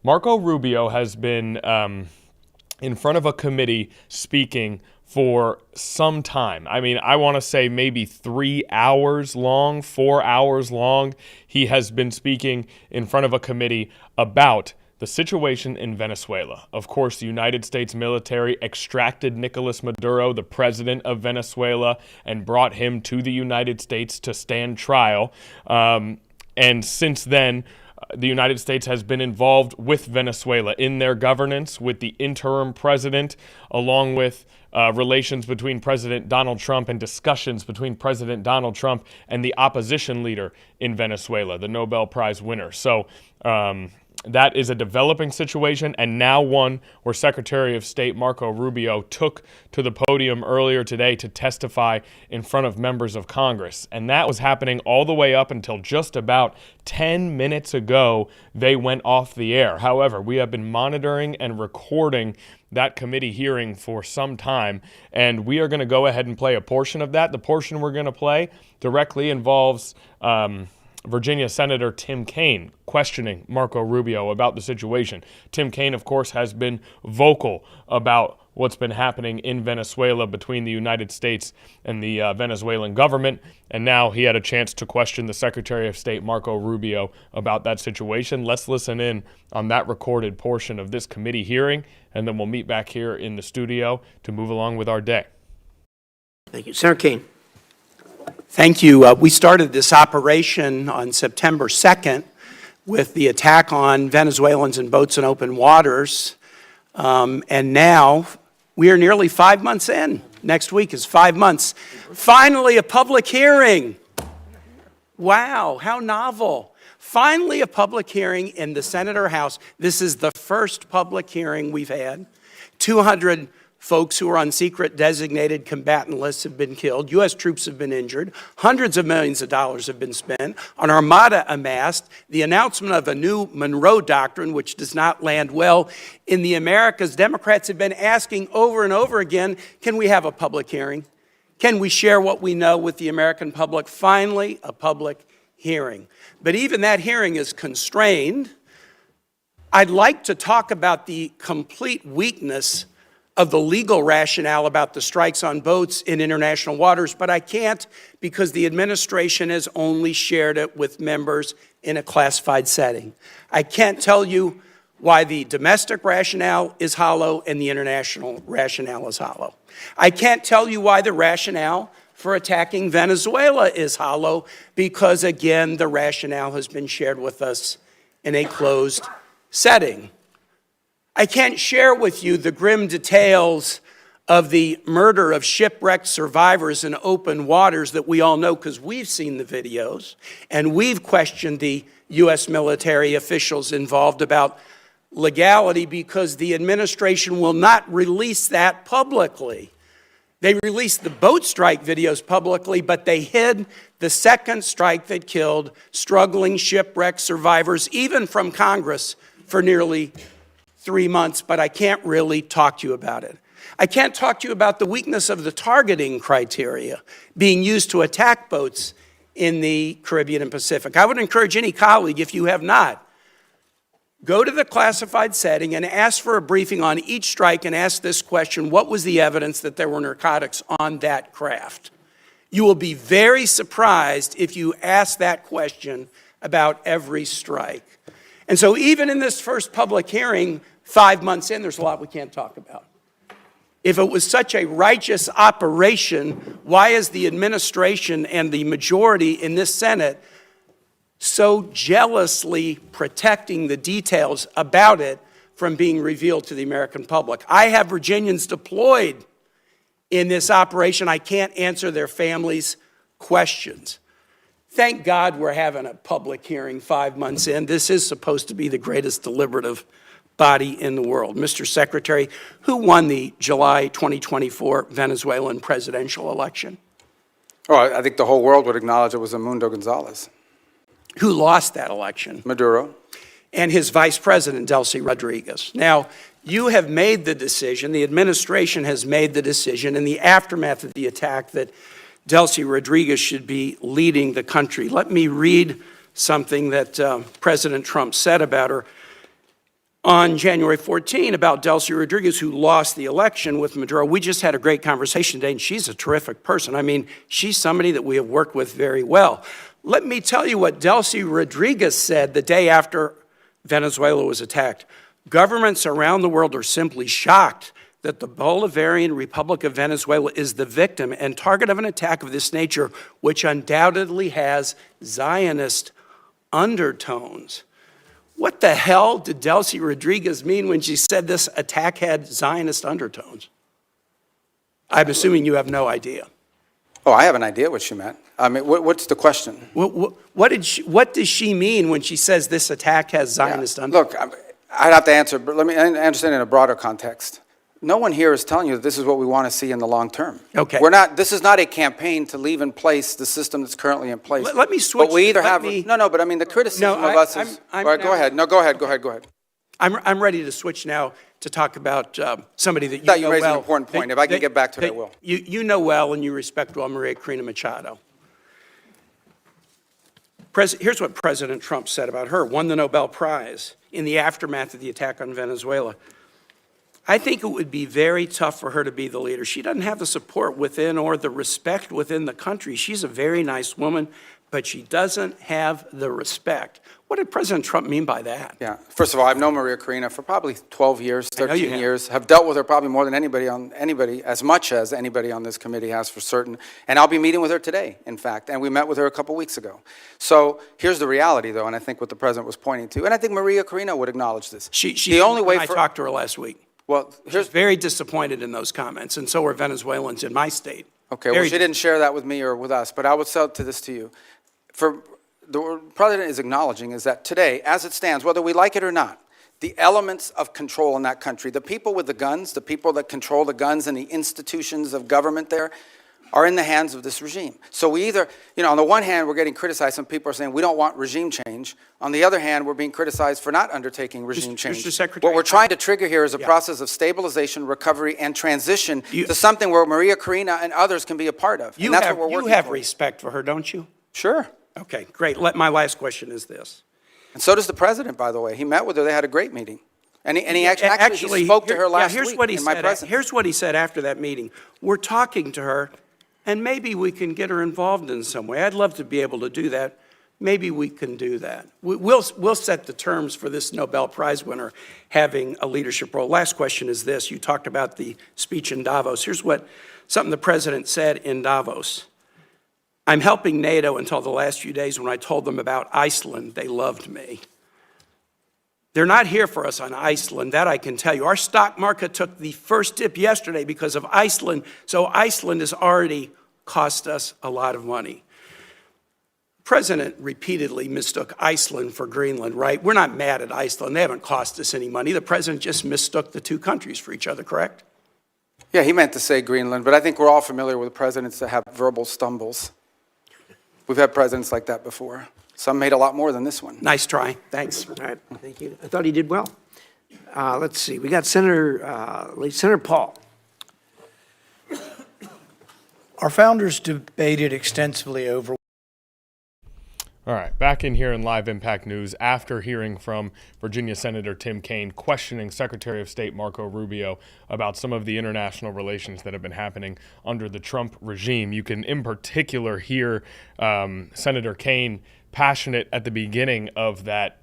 Marco Rubio has been in front of a committee speaking for some time. I mean, I want to say maybe 3 hours long, 4 hours long. He has been speaking in front of a committee about the situation in Venezuela. Of course, the United States military extracted Nicolás Maduro, the president of Venezuela, and brought him to the United States to stand trial. And since then, the United States has been involved with Venezuela in their governance, with the interim president, along with relations between President Donald Trump and discussions between President Donald Trump and the opposition leader in Venezuela, the Nobel Prize winner. So that is a developing situation, and now one where Secretary of State Marco Rubio took to the podium earlier today to testify in front of members of Congress. And that was happening all the way up until just about 10 minutes ago. They went off the air. However, we have been monitoring and recording that committee hearing for some time, and we are going to go ahead and play a portion of that. The portion we're going to play directly involves Virginia Senator Tim Kaine questioning Marco Rubio about the situation. Tim Kaine, of course, has been vocal about what's been happening in Venezuela between the United States and the Venezuelan government, and now he had a chance to question the Secretary of State Marco Rubio about that situation. Let's listen in on that recorded portion of this committee hearing, and then we'll meet back here in the studio to move along with our day. Thank you. Senator Kaine. Thank you. We started this operation on September 2nd with the attack on Venezuelans in boats in open waters. And now we are nearly 5 months in. Next week is 5 months. Finally, a public hearing. Wow, how novel. Finally, a public hearing in the Senate or House. This is the first public hearing we've had. 200 folks who are on secret designated combatant lists have been killed. U.S. troops have been injured. Hundreds of millions of dollars have been spent. An armada amassed. The announcement of a new Monroe Doctrine, which does not land well in the Americas. Democrats have been asking over and over again, can we have a public hearing? Can we share what we know with the American public? Finally, a public hearing. But even that hearing is constrained. I'd like to talk about the complete weakness of the legal rationale about the strikes on boats in international waters, but I can't because the administration has only shared it with members in a classified setting. I can't tell you why the domestic rationale is hollow and the international rationale is hollow. I can't tell you why the rationale for attacking Venezuela is hollow because, again, the rationale has been shared with us in a closed setting. I can't share with you the grim details of the murder of shipwrecked survivors in open waters that we all know because we've seen the videos and we've questioned the U.S. military officials involved about legality because the administration will not release that publicly. They released the boat strike videos publicly, but they hid the second strike that killed struggling shipwrecked survivors, even from Congress, for nearly 3 months, but I can't really talk to you about it. I can't talk to you about the weakness of the targeting criteria being used to attack boats in the Caribbean and Pacific. I would encourage any colleague, if you have not, go to the classified setting and ask for a briefing on each strike and ask this question: what was the evidence that there were narcotics on that craft? You will be very surprised if you ask that question about every strike. And so even in this first public hearing, 5 months in, there's a lot we can't talk about. If it was such a righteous operation, why is the administration and the majority in this Senate so jealously protecting the details about it from being revealed to the American public? I have Virginians deployed in this operation. I can't answer their families' questions. Thank God we're having a public hearing 5 months in. This is supposed to be the greatest deliberative body in the world. Mr. Secretary, who won the July 2024 Venezuelan presidential election? Oh, I think the whole world would acknowledge it was Edmundo Gonzalez. Who lost that election? Maduro. And his vice president, Delcy Rodriguez. Now, you have made the decision, the administration has made the decision in the aftermath of the attack that Delcy Rodriguez should be leading the country. Let me read something that President Trump said about her. on January 14 about Delcy Rodriguez, who lost the election with Maduro. We just had a great conversation today, and she's a terrific person. I mean, she's somebody that we have worked with very well. Let me tell you what Delcy Rodriguez said the day after Venezuela was attacked. Governments around the world are simply shocked that the Bolivarian Republic of Venezuela is the victim and target of an attack of this nature, which undoubtedly has Zionist undertones. What the hell did Delcy Rodriguez mean when she said this attack had Zionist undertones? I'm assuming you have no idea. Oh, I have an idea what she meant. I mean, what's the question? What does she mean when she says this attack has Zionist undertones? Look, I'd have to answer, but let me understand in a broader context. No one here is telling you that this is what we want to see in the long term. Okay. This is not a campaign to leave in place the system that's currently in place. Let me switch. But we either but I mean, the criticism of us is, all right, go ahead. No, go ahead. I'm ready to switch now to talk about somebody that you Thought know you raised well. an important point. If I can get back to it, I will. You know well and you respect well Maria Corina Machado. Here's what President Trump said about her, won the Nobel Prize in the aftermath of the attack on Venezuela. I think it would be very tough for her to be the leader. She doesn't have the support within or the respect within the country. She's a very nice woman, but she doesn't have the respect. What did President Trump mean by that? Yeah. First of all, I've known Maria Corina for probably 12 years, I know you 13 have. years. Have dealt with her probably more than as much as anybody on this committee has for certain. And I'll be meeting with her today, in fact. And we met with her a couple weeks ago. So here's the reality, though, and I think what the president was pointing to. And I think Maria Corina would acknowledge this. The only way I talked to her last week. Well, She's very disappointed in those comments, and so are Venezuelans in my state. Okay, well, she didn't share that with me or with us, but I would sell this to you. The president is acknowledging is that today, as it stands, whether we like it or not, the elements of control in that country, the people with the guns, the people that control the guns and the institutions of government there, are in the hands of this regime. So we either, on the one hand, we're getting criticized. Some people are saying we don't want regime change. On the other hand, we're being criticized for not undertaking regime change. Mr. Secretary, what we're trying to trigger here is a process of stabilization, recovery, and transition to something where Maria Corina and others can be a part of. You and that's what we're working have for. respect for her, don't you? Sure. Okay, great. My last question is this. And so does the president, by the way. He met with her. They had a great meeting. And he actually spoke to her last week in my presence. Here's what he said after that meeting. We're talking to her, and maybe we can get her involved in some way. I'd love to be able to do that. Maybe we can do that. We'll set the terms for this Nobel Prize winner having a leadership role. Last question is this. You talked about the speech in Davos. Here's something the president said in Davos. I'm helping NATO until the last few days. When I told them about Iceland, they loved me. They're not here for us on Iceland, that I can tell you. Our stock market took the first dip yesterday because of Iceland, so Iceland has already cost us a lot of money. The president repeatedly mistook Iceland for Greenland, right? We're not mad at Iceland. They haven't cost us any money. The president just mistook the two countries for each other, correct? Yeah, he meant to say Greenland, but I think we're all familiar with presidents that have verbal stumbles. We've had presidents like that before. Some made a lot more than this one. Nice try. Thanks. All right, thank you. I thought he did well. Let's see, we got Senator Paul. Our founders debated extensively over. All right, back in here in Live Impact News after hearing from Virginia Senator Tim Kaine questioning Secretary of State Marco Rubio about some of the international relations that have been happening under the Trump regime. You can in particular hear Senator Kaine passionate at the beginning of that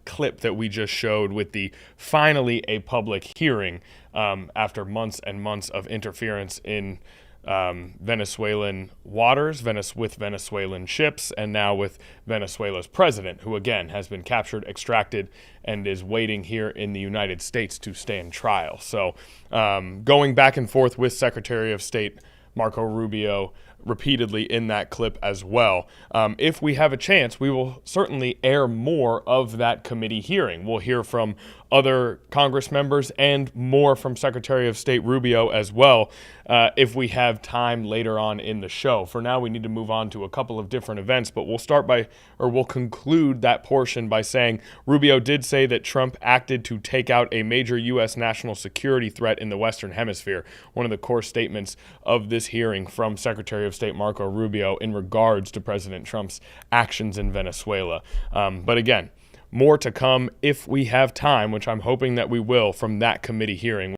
clip that we just showed with the finally a public hearing after months and months of interference in Venezuelan waters, with Venezuelan ships, and now with Venezuela's president, who again has been captured, extracted, and is waiting here in the United States to stand trial. So going back and forth with Secretary of State Marco Rubio repeatedly in that clip as well. If we have a chance, we will certainly air more of that committee hearing. We'll hear from other Congress members and more from Secretary of State Rubio as well if we have time later on in the show. For now, we need to move on to a couple of different events, but we'll conclude that portion by saying Rubio did say that Trump acted to take out a major U.S. national security threat in the Western Hemisphere, one of the core statements of this hearing from Secretary of State Marco Rubio in regards to President Trump's actions in Venezuela. But again, more to come if we have time, which I'm hoping that we will from that committee hearing.